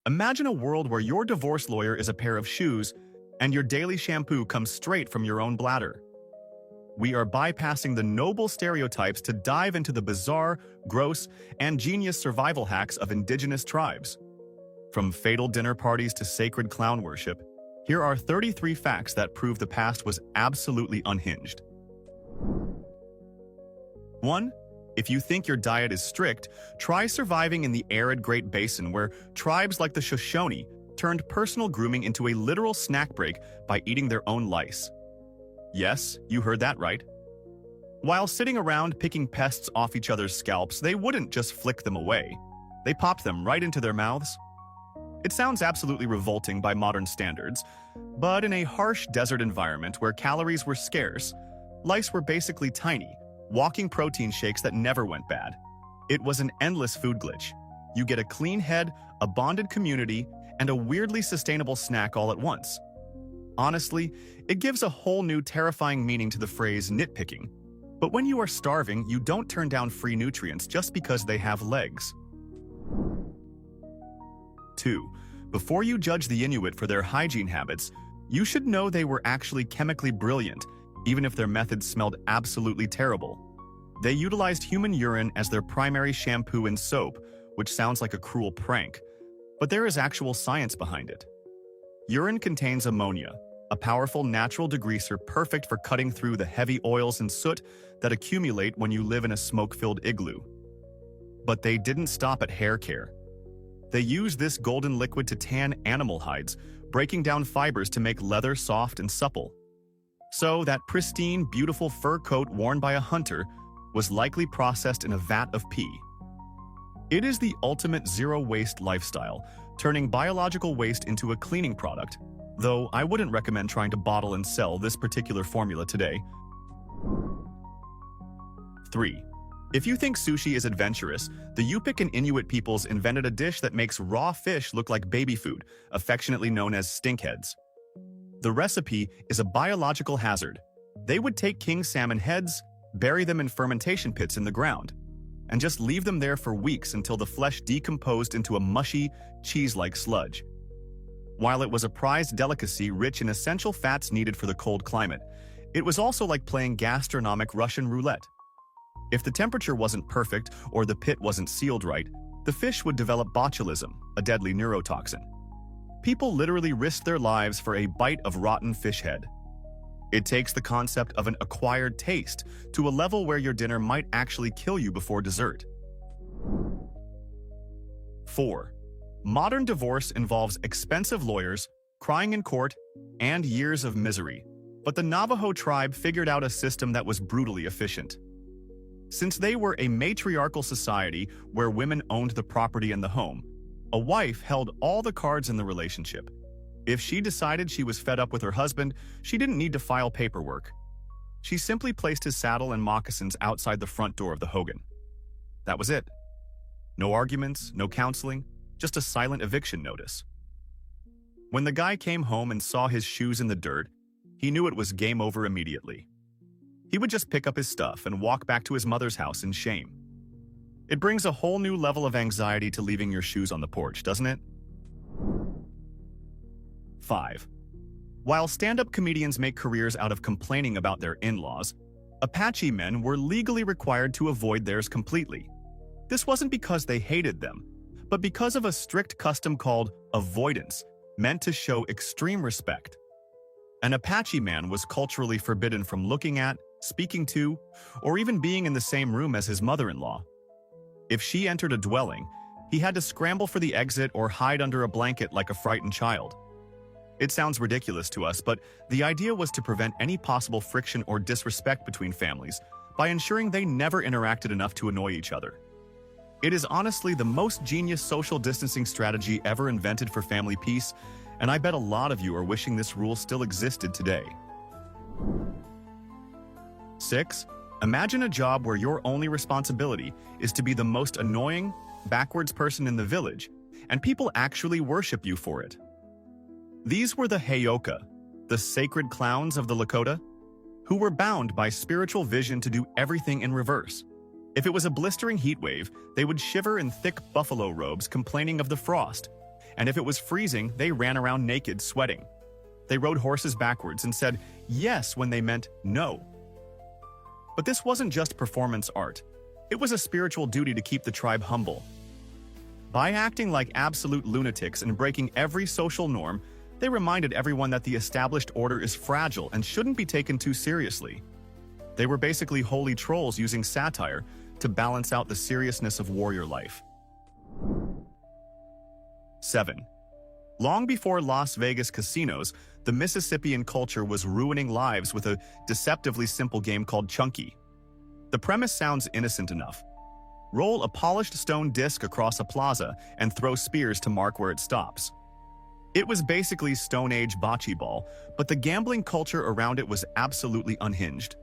Imagine a world where your divorce lawyer is a pair of shoes and your daily shampoo comes straight from your own bladder. We are bypassing the noble stereotypes to dive into the bizarre, gross, and genius survival hacks of indigenous tribes. From fatal dinner parties to sacred clown worship, here are 33 facts that prove the past was absolutely unhinged. 1. If you think your diet is strict, try surviving in the arid Great Basin where tribes like the Shoshone turned personal grooming into a literal snack break by eating their own lice. Yes, you heard that right. While sitting around picking pests off each other's scalps, they wouldn't just flick them away. They popped them right into their mouths. It sounds absolutely revolting by modern standards, but in a harsh desert environment where calories were scarce, lice were basically tiny, walking protein shakes that never went bad. It was an endless food glitch. You get a clean head, a bonded community, and a weirdly sustainable snack all at once. Honestly, it gives a whole new terrifying meaning to the phrase nitpicking. But when you are starving, you don't turn down free nutrients just because they have legs. 2. Before you judge the Inuit for their hygiene habits, you should know they were actually chemically brilliant, even if their methods smelled absolutely terrible. They utilized human urine as their primary shampoo and soap, which sounds like a cruel prank, but there is actual science behind it. Urine contains ammonia, a powerful natural degreaser perfect for cutting through the heavy oils and soot that accumulate when you live in a smoke-filled igloo. But they didn't stop at hair care. They used this golden liquid to tan animal hides, breaking down fibers to make leather soft and supple. So that pristine, beautiful fur coat worn by a hunter was likely processed in a vat of pee. It is the ultimate zero-waste lifestyle, turning biological waste into a cleaning product, though I wouldn't recommend trying to bottle and sell this particular formula today. 3. If you think sushi is adventurous, the Yupik and Inuit peoples invented a dish that makes raw fish look like baby food, affectionately known as stinkheads. The recipe is a biological hazard. They would take king salmon heads, bury them in fermentation pits in the ground, and just leave them there for weeks until the flesh decomposed into a mushy, cheese-like sludge. While it was a prized delicacy rich in essential fats needed for the cold climate, it was also like playing gastronomic Russian roulette. If the temperature wasn't perfect or the pit wasn't sealed right, the fish would develop botulism, a deadly neurotoxin. People literally risked their lives for a bite of rotten fish head. It takes the concept of an acquired taste to a level where your dinner might actually kill you before dessert. 4. Modern divorce involves expensive lawyers, crying in court, and years of misery. But the Navajo tribe figured out a system that was brutally efficient. Since they were a matriarchal society where women owned the property and the home, a wife held all the cards in the relationship. If she decided she was fed up with her husband, she didn't need to file paperwork. She simply placed his saddle and moccasins outside the front door of the hogan. That was it. No arguments, no counseling, just a silent eviction notice. When the guy came home and saw his shoes in the dirt, he knew it was game over immediately. He would just pick up his stuff and walk back to his mother's house in shame. It brings a whole new level of anxiety to leaving your shoes on the porch, doesn't it? 5. While stand-up comedians make careers out of complaining about their in-laws, Apache men were legally required to avoid theirs completely. This wasn't because they hated them, but because of a strict custom called avoidance, meant to show extreme respect. An Apache man was culturally forbidden from looking at, speaking to, or even being in the same room as his mother-in-law. If she entered a dwelling, he had to scramble for the exit or hide under a blanket like a frightened child. It sounds ridiculous to us, but the idea was to prevent any possible friction or disrespect between families by ensuring they never interacted enough to annoy each other. It is honestly the most genius social distancing strategy ever invented for family peace, and I bet a lot of you are wishing this rule still existed today. 6. Imagine a job where your only responsibility is to be the most annoying, backwards person in the village, and people actually worship you for it. These were the Heyoka, the sacred clowns of the Lakota, who were bound by spiritual vision to do everything in reverse. If it was a blistering heat wave, they would shiver in thick buffalo robes complaining of the frost, and if it was freezing, they ran around naked, sweating. They rode horses backwards and said yes when they meant no. But this wasn't just performance art. It was a spiritual duty to keep the tribe humble. By acting like absolute lunatics and breaking every social norm, they reminded everyone that the established order is fragile and shouldn't be taken too seriously. They were basically holy trolls using satire to balance out the seriousness of warrior life. 7. Long before Las Vegas casinos, the Mississippian culture was ruining lives with a deceptively simple game called Chunky. The premise sounds innocent enough. Roll a polished stone disc across a plaza and throw spears to mark where it stops. It was basically Stone Age bocce ball, but the gambling culture around it was absolutely unhinged.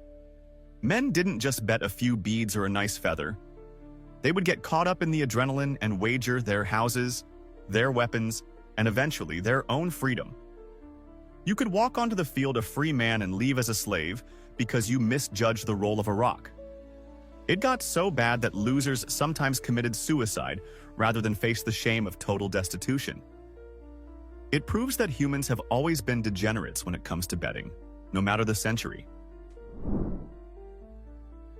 Men didn't just bet a few beads or a nice feather. They would get caught up in the adrenaline and wager their houses, their weapons, and eventually their own freedom. You could walk onto the field a free man and leave as a slave because you misjudged the roll of a rock. It got so bad that losers sometimes committed suicide rather than face the shame of total destitution. It proves that humans have always been degenerates when it comes to betting, no matter the century.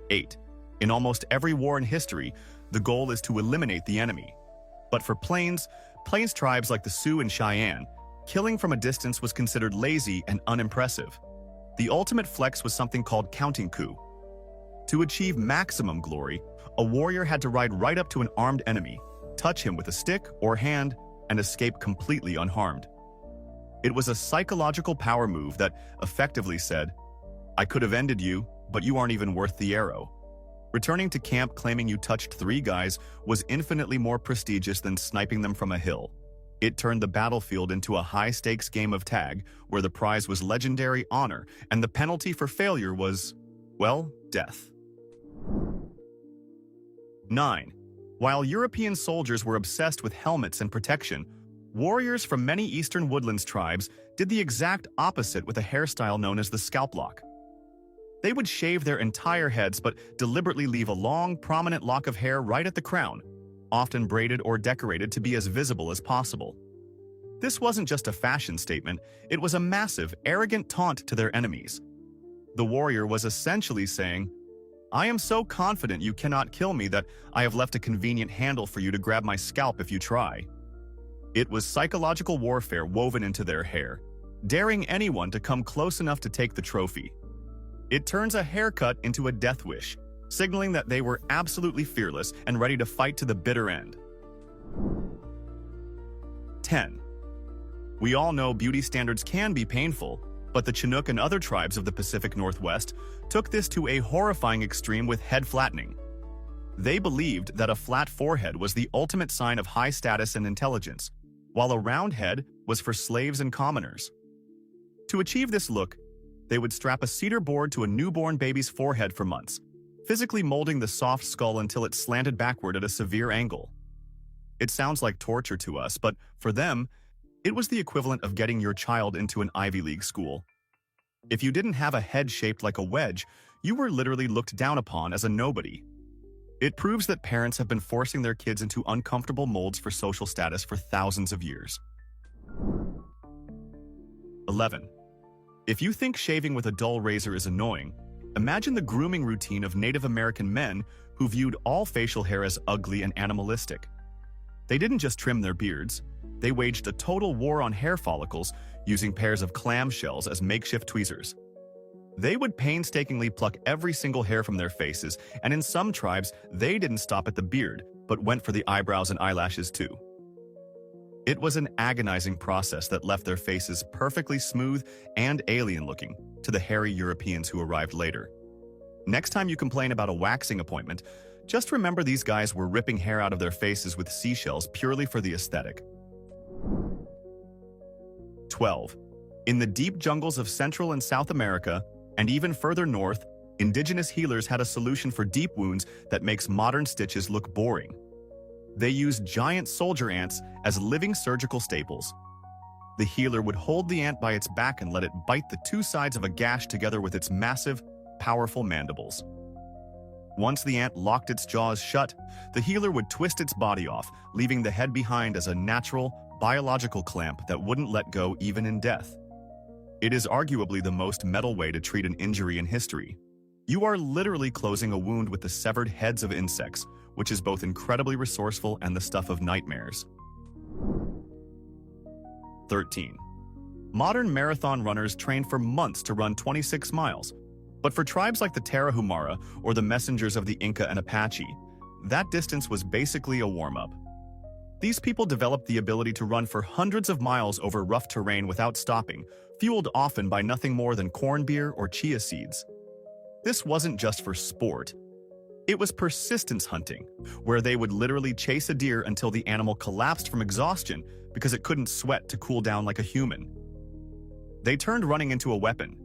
8. In almost every war in history, the goal is to eliminate the enemy. But for plains tribes like the Sioux and Cheyenne, killing from a distance was considered lazy and unimpressive. The ultimate flex was something called counting coup. To achieve maximum glory, a warrior had to ride right up to an armed enemy, touch him with a stick or hand, and escape completely unharmed. It was a psychological power move that effectively said, "I could have ended you, but you aren't even worth the arrow." Returning to camp claiming you touched 3 guys was infinitely more prestigious than sniping them from a hill. It turned the battlefield into a high-stakes game of tag where the prize was legendary honor and the penalty for failure was, well, death. 9. While European soldiers were obsessed with helmets and protection, warriors from many eastern woodlands tribes did the exact opposite with a hairstyle known as the scalp lock. They would shave their entire heads but deliberately leave a long, prominent lock of hair right at the crown, often braided or decorated to be as visible as possible. This wasn't just a fashion statement, it was a massive, arrogant taunt to their enemies. The warrior was essentially saying, "I am so confident you cannot kill me that I have left a convenient handle for you to grab my scalp if you try." It was psychological warfare woven into their hair, daring anyone to come close enough to take the trophy. It turns a haircut into a death wish, signaling that they were absolutely fearless and ready to fight to the bitter end. 10. We all know beauty standards can be painful, but the Chinook and other tribes of the Pacific Northwest took this to a horrifying extreme with head flattening. They believed that a flat forehead was the ultimate sign of high status and intelligence, while a round head was for slaves and commoners. To achieve this look, they would strap a cedar board to a newborn baby's forehead for months, physically molding the soft skull until it slanted backward at a severe angle. It sounds like torture to us, but for them, it was the equivalent of getting your child into an Ivy League school. If you didn't have a head shaped like a wedge, you were literally looked down upon as a nobody. It proves that parents have been forcing their kids into uncomfortable molds for social status for thousands of years. 11. If you think shaving with a dull razor is annoying, imagine the grooming routine of Native American men who viewed all facial hair as ugly and animalistic. They didn't just trim their beards, they waged a total war on hair follicles using pairs of clamshells as makeshift tweezers. They would painstakingly pluck every single hair from their faces, and in some tribes, they didn't stop at the beard, but went for the eyebrows and eyelashes too. It was an agonizing process that left their faces perfectly smooth and alien-looking to the hairy Europeans who arrived later. Next time you complain about a waxing appointment, just remember these guys were ripping hair out of their faces with seashells purely for the aesthetic. 12. In the deep jungles of Central and South America, and even further north, indigenous healers had a solution for deep wounds that makes modern stitches look boring. They used giant soldier ants as living surgical staples. The healer would hold the ant by its back and let it bite the 2 sides of a gash together with its massive, powerful mandibles. Once the ant locked its jaws shut, the healer would twist its body off, leaving the head behind as a natural, biological clamp that wouldn't let go even in death. It is arguably the most metal way to treat an injury in history. You are literally closing a wound with the severed heads of insects, which is both incredibly resourceful and the stuff of nightmares. 13. Modern marathon runners train for months to run 26 miles. But for tribes like the Tarahumara or the messengers of the Inca and Apache, that distance was basically a warm-up. These people developed the ability to run for hundreds of miles over rough terrain without stopping, fueled often by nothing more than corn beer or chia seeds. This wasn't just for sport. It was persistence hunting, where they would literally chase a deer until the animal collapsed from exhaustion because it couldn't sweat to cool down like a human. They turned running into a weapon.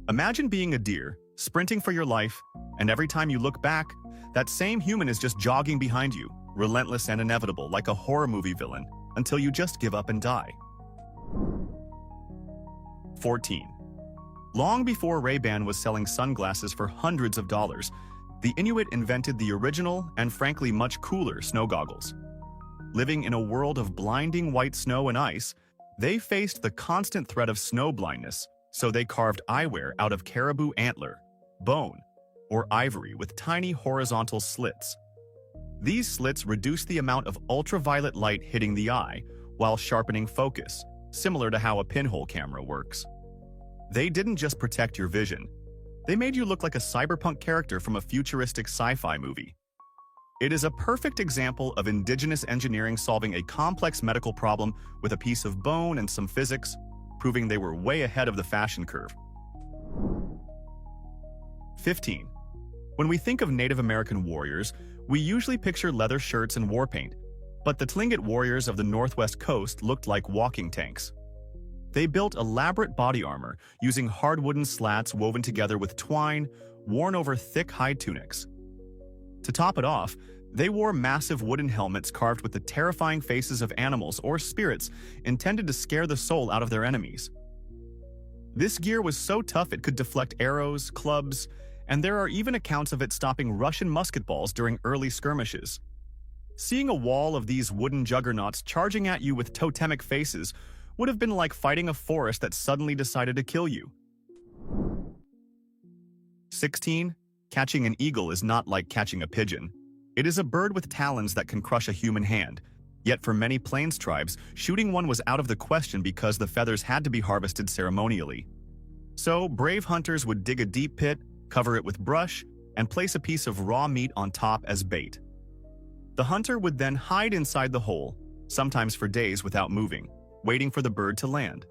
Imagine being a deer, sprinting for your life, and every time you look back, that same human is just jogging behind you, relentless and inevitable, like a horror movie villain, until you just give up and die. 14. Long before Ray-Ban was selling sunglasses for hundreds of dollars, the Inuit invented the original and frankly much cooler snow goggles. Living in a world of blinding white snow and ice, they faced the constant threat of snow blindness, so they carved eyewear out of caribou antler, bone, or ivory with tiny horizontal slits. These slits reduce the amount of ultraviolet light hitting the eye while sharpening focus, similar to how a pinhole camera works. They didn't just protect your vision. They made you look like a cyberpunk character from a futuristic sci-fi movie. It is a perfect example of indigenous engineering solving a complex medical problem with a piece of bone and some physics, proving they were way ahead of the fashion curve. 15. When we think of Native American warriors, we usually picture leather shirts and war paint, but the Tlingit warriors of the northwest coast looked like walking tanks. They built elaborate body armor using hard wooden slats woven together with twine, worn over thick hide tunics. To top it off, they wore massive wooden helmets carved with the terrifying faces of animals or spirits intended to scare the soul out of their enemies. This gear was so tough it could deflect arrows, clubs, and there are even accounts of it stopping Russian musket balls during early skirmishes. Seeing a wall of these wooden juggernauts charging at you with totemic faces would have been like fighting a forest that suddenly decided to kill you. 16. Catching an eagle is not like catching a pigeon. It is a bird with talons that can crush a human hand. Yet for many plains tribes, shooting one was out of the question because the feathers had to be harvested ceremonially. So, brave hunters would dig a deep pit, cover it with brush, and place a piece of raw meat on top as bait. The hunter would then hide inside the hole, sometimes for days without moving, waiting for the bird to land.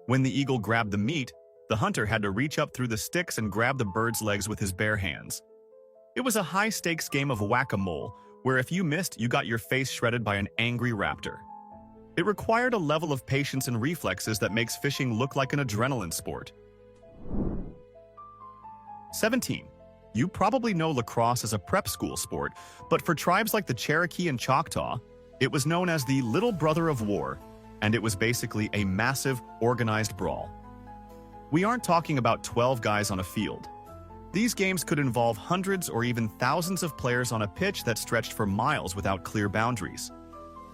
When the eagle grabbed the meat, the hunter had to reach up through the sticks and grab the bird's legs with his bare hands. It was a high-stakes game of whack-a-mole, where if you missed, you got your face shredded by an angry raptor. It required a level of patience and reflexes that makes fishing look like an adrenaline sport. 17. You probably know lacrosse as a prep school sport, but for tribes like the Cherokee and Choctaw, it was known as the little brother of war, and it was basically a massive, organized brawl. We aren't talking about 12 guys on a field. These games could involve hundreds or even thousands of players on a pitch that stretched for miles without clear boundaries.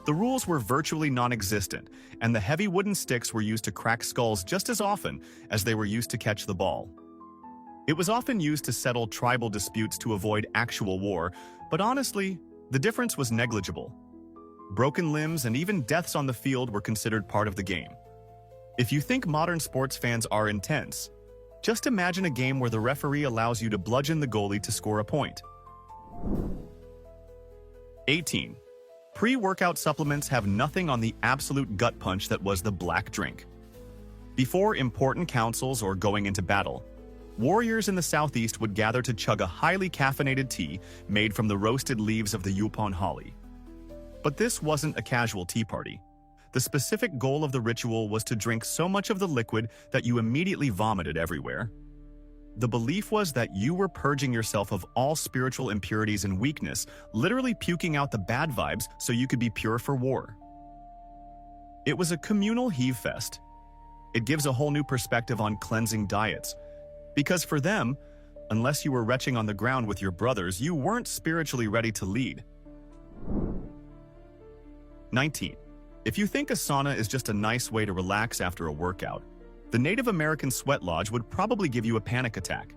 The rules were virtually non-existent, and the heavy wooden sticks were used to crack skulls just as often as they were used to catch the ball. It was often used to settle tribal disputes to avoid actual war, but honestly, the difference was negligible. Broken limbs and even deaths on the field were considered part of the game. If you think modern sports fans are intense, just imagine a game where the referee allows you to bludgeon the goalie to score a point. 18. Pre-workout supplements have nothing on the absolute gut punch that was the black drink. Before important councils or going into battle, warriors in the southeast would gather to chug a highly caffeinated tea made from the roasted leaves of the Yupon holly. But this wasn't a casual tea party. The specific goal of the ritual was to drink so much of the liquid that you immediately vomited everywhere. The belief was that you were purging yourself of all spiritual impurities and weakness, literally puking out the bad vibes so you could be pure for war. It was a communal heave fest. It gives a whole new perspective on cleansing diets. Because for them, unless you were retching on the ground with your brothers, you weren't spiritually ready to lead. 19. If you think a sauna is just a nice way to relax after a workout, the Native American sweat lodge would probably give you a panic attack.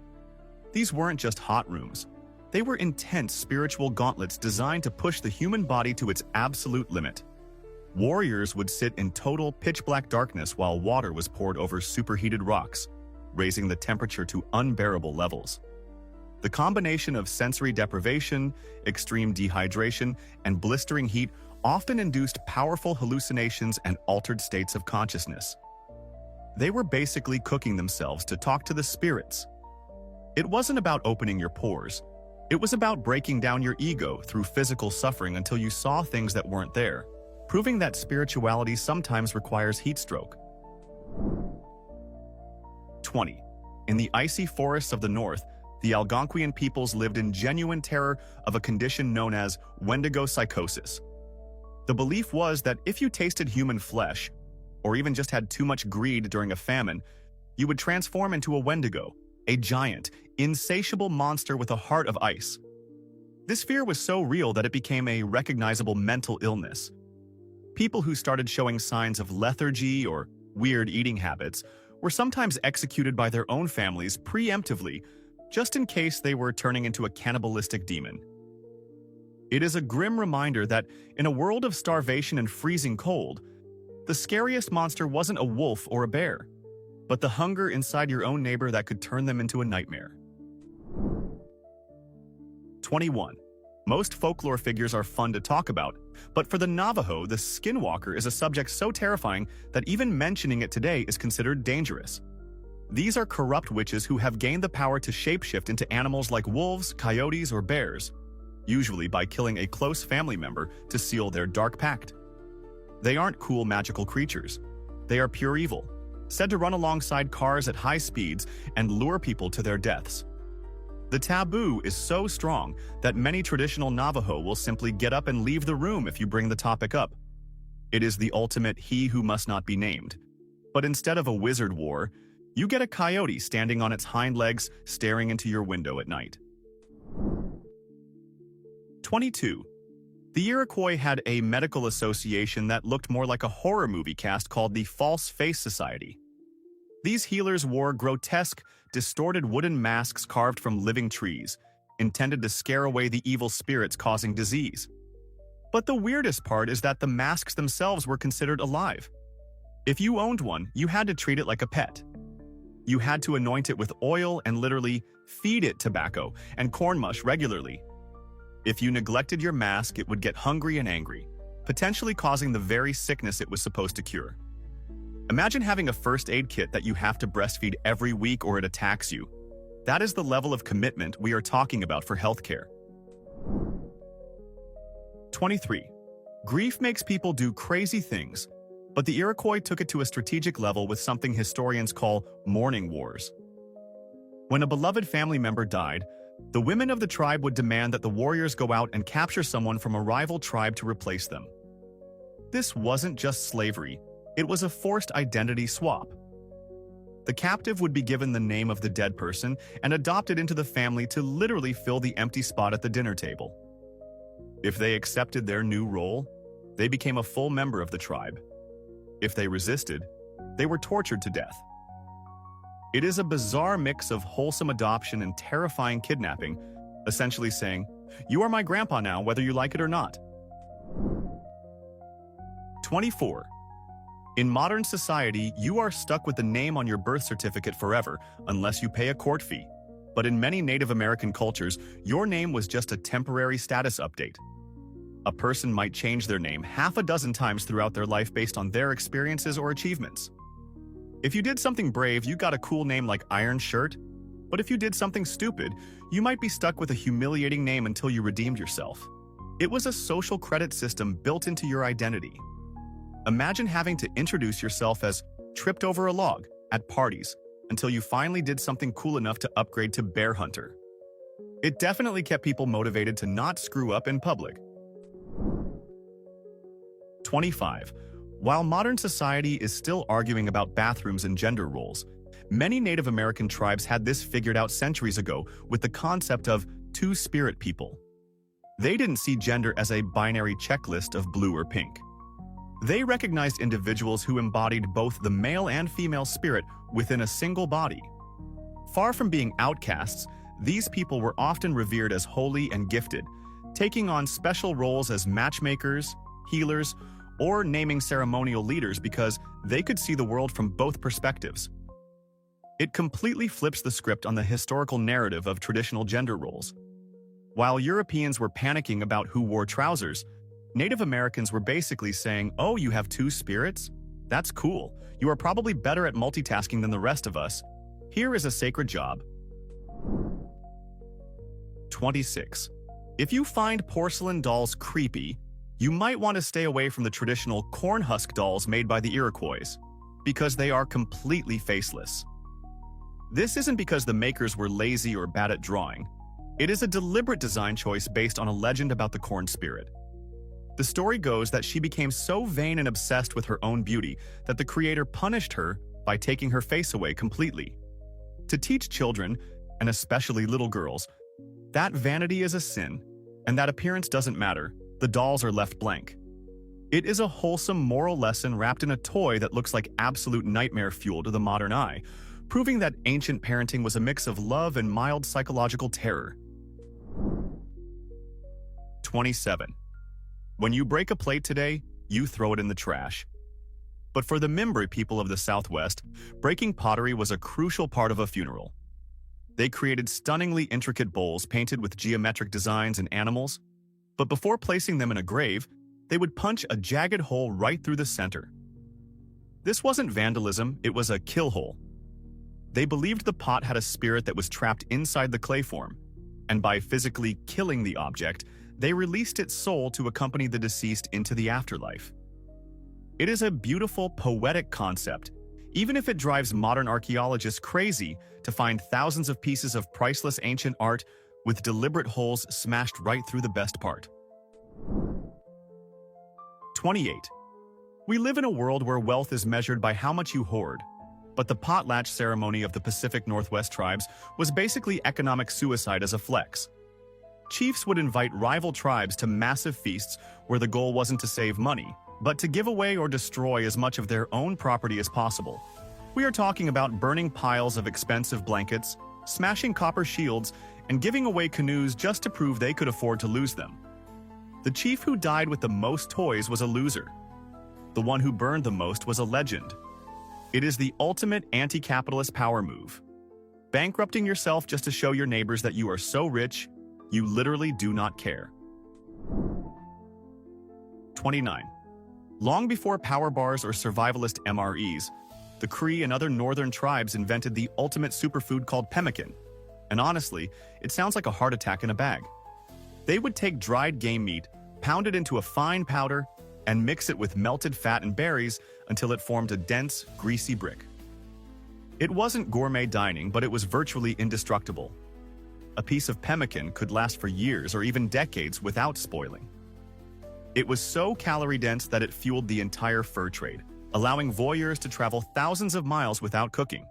These weren't just hot rooms. They were intense spiritual gauntlets designed to push the human body to its absolute limit. Warriors would sit in total pitch-black darkness while water was poured over superheated rocks, raising the temperature to unbearable levels. The combination of sensory deprivation, extreme dehydration, and blistering heat often induced powerful hallucinations and altered states of consciousness. They were basically cooking themselves to talk to the spirits. It wasn't about opening your pores. It was about breaking down your ego through physical suffering until you saw things that weren't there, proving that spirituality sometimes requires heat stroke. 20. In the icy forests of the north, the Algonquian peoples lived in genuine terror of a condition known as Wendigo psychosis. The belief was that if you tasted human flesh, or even just had too much greed during a famine, you would transform into a Wendigo, a giant, insatiable monster with a heart of ice. This fear was so real that it became a recognizable mental illness. People who started showing signs of lethargy or weird eating habits were sometimes executed by their own families preemptively, just in case they were turning into a cannibalistic demon. It is a grim reminder that in a world of starvation and freezing cold, the scariest monster wasn't a wolf or a bear, but the hunger inside your own neighbor that could turn them into a nightmare. 21. Most folklore figures are fun to talk about, but for the Navajo, the skinwalker is a subject so terrifying that even mentioning it today is considered dangerous. These are corrupt witches who have gained the power to shapeshift into animals like wolves, coyotes, or bears, usually by killing a close family member to seal their dark pact. They aren't cool magical creatures. They are pure evil, said to run alongside cars at high speeds and lure people to their deaths. The taboo is so strong that many traditional Navajo will simply get up and leave the room if you bring the topic up. It is the ultimate he who must not be named. But instead of a wizard war, you get a coyote standing on its hind legs staring into your window at night. 22. The Iroquois had a medical association that looked more like a horror movie cast called the False Face Society. These healers wore grotesque, distorted wooden masks carved from living trees, intended to scare away the evil spirits causing disease. But the weirdest part is that the masks themselves were considered alive. If you owned one, you had to treat it like a pet. You had to anoint it with oil and literally feed it tobacco and corn mush regularly. If you neglected your mask, it would get hungry and angry, potentially causing the very sickness it was supposed to cure. Imagine having a first aid kit that you have to breastfeed every week or it attacks you. That is the level of commitment we are talking about for healthcare. 23. Grief makes people do crazy things, but the Iroquois took it to a strategic level with something historians call mourning wars. When a beloved family member died, the women of the tribe would demand that the warriors go out and capture someone from a rival tribe to replace them. This wasn't just slavery, it was a forced identity swap. The captive would be given the name of the dead person and adopted into the family to literally fill the empty spot at the dinner table. If they accepted their new role, they became a full member of the tribe. If they resisted, they were tortured to death. It is a bizarre mix of wholesome adoption and terrifying kidnapping, essentially saying, "You are my grandpa now, whether you like it or not." 24. In modern society, you are stuck with the name on your birth certificate forever unless you pay a court fee. But in many Native American cultures, your name was just a temporary status update. A person might change their name half a dozen times throughout their life based on their experiences or achievements. If you did something brave, you got a cool name like Iron Shirt. But if you did something stupid, you might be stuck with a humiliating name until you redeemed yourself. It was a social credit system built into your identity. Imagine having to introduce yourself as tripped over a log at parties until you finally did something cool enough to upgrade to Bear Hunter. It definitely kept people motivated to not screw up in public. 25. While modern society is still arguing about bathrooms and gender roles, many Native American tribes had this figured out centuries ago with the concept of two-spirit people. They didn't see gender as a binary checklist of blue or pink. They recognized individuals who embodied both the male and female spirit within a single body. Far from being outcasts, these people were often revered as holy and gifted, taking on special roles as matchmakers, healers, or naming ceremonial leaders because they could see the world from both perspectives. It completely flips the script on the historical narrative of traditional gender roles. While Europeans were panicking about who wore trousers, Native Americans were basically saying, "Oh, you have two spirits? That's cool. You are probably better at multitasking than the rest of us. Here is a sacred job." 26. If you find porcelain dolls creepy, you might want to stay away from the traditional corn husk dolls made by the Iroquois, because they are completely faceless. This isn't because the makers were lazy or bad at drawing. It is a deliberate design choice based on a legend about the corn spirit. The story goes that she became so vain and obsessed with her own beauty that the creator punished her by taking her face away completely. To teach children, and especially little girls, that vanity is a sin, and that appearance doesn't matter. The dolls are left blank. It is a wholesome moral lesson wrapped in a toy that looks like absolute nightmare fuel to the modern eye, proving that ancient parenting was a mix of love and mild psychological terror. 27. When you break a plate today, you throw it in the trash. But for the Mimbri people of the Southwest, breaking pottery was a crucial part of a funeral. They created stunningly intricate bowls painted with geometric designs and animals, but before placing them in a grave, they would punch a jagged hole right through the center. This wasn't vandalism, it was a kill hole. They believed the pot had a spirit that was trapped inside the clay form, and by physically killing the object, they released its soul to accompany the deceased into the afterlife. It is a beautiful, poetic concept, even if it drives modern archaeologists crazy to find thousands of pieces of priceless ancient art with deliberate holes smashed right through the best part. 28. We live in a world where wealth is measured by how much you hoard, but the potlatch ceremony of the Pacific Northwest tribes was basically economic suicide as a flex. Chiefs would invite rival tribes to massive feasts where the goal wasn't to save money, but to give away or destroy as much of their own property as possible. We are talking about burning piles of expensive blankets, smashing copper shields, and giving away canoes just to prove they could afford to lose them. The chief who died with the most toys was a loser. The one who burned the most was a legend. It is the ultimate anti-capitalist power move. Bankrupting yourself just to show your neighbors that you are so rich, you literally do not care. 29. Long before power bars or survivalist MREs, the Cree and other northern tribes invented the ultimate superfood called pemmican. And honestly, it sounds like a heart attack in a bag. They would take dried game meat, pound it into a fine powder, and mix it with melted fat and berries until it formed a dense, greasy brick. It wasn't gourmet dining, but it was virtually indestructible. A piece of pemmican could last for years or even decades without spoiling. It was so calorie-dense that it fueled the entire fur trade, allowing voyeurs to travel thousands of miles without cooking.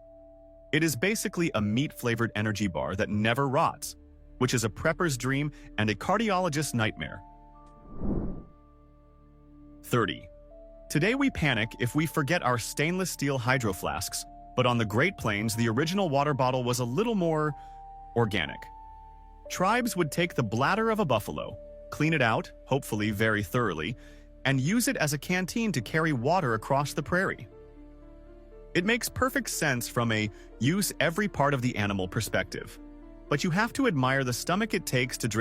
It is basically a meat-flavored energy bar that never rots, which is a prepper's dream and a cardiologist's nightmare. 30. Today we panic if we forget our stainless steel hydro flasks, but on the Great Plains, the original water bottle was a little more organic. Tribes would take the bladder of a buffalo, clean it out, hopefully very thoroughly, and use it as a canteen to carry water across the prairie. It makes perfect sense from a use every part of the animal perspective, but you have to admire the stomach it takes to drink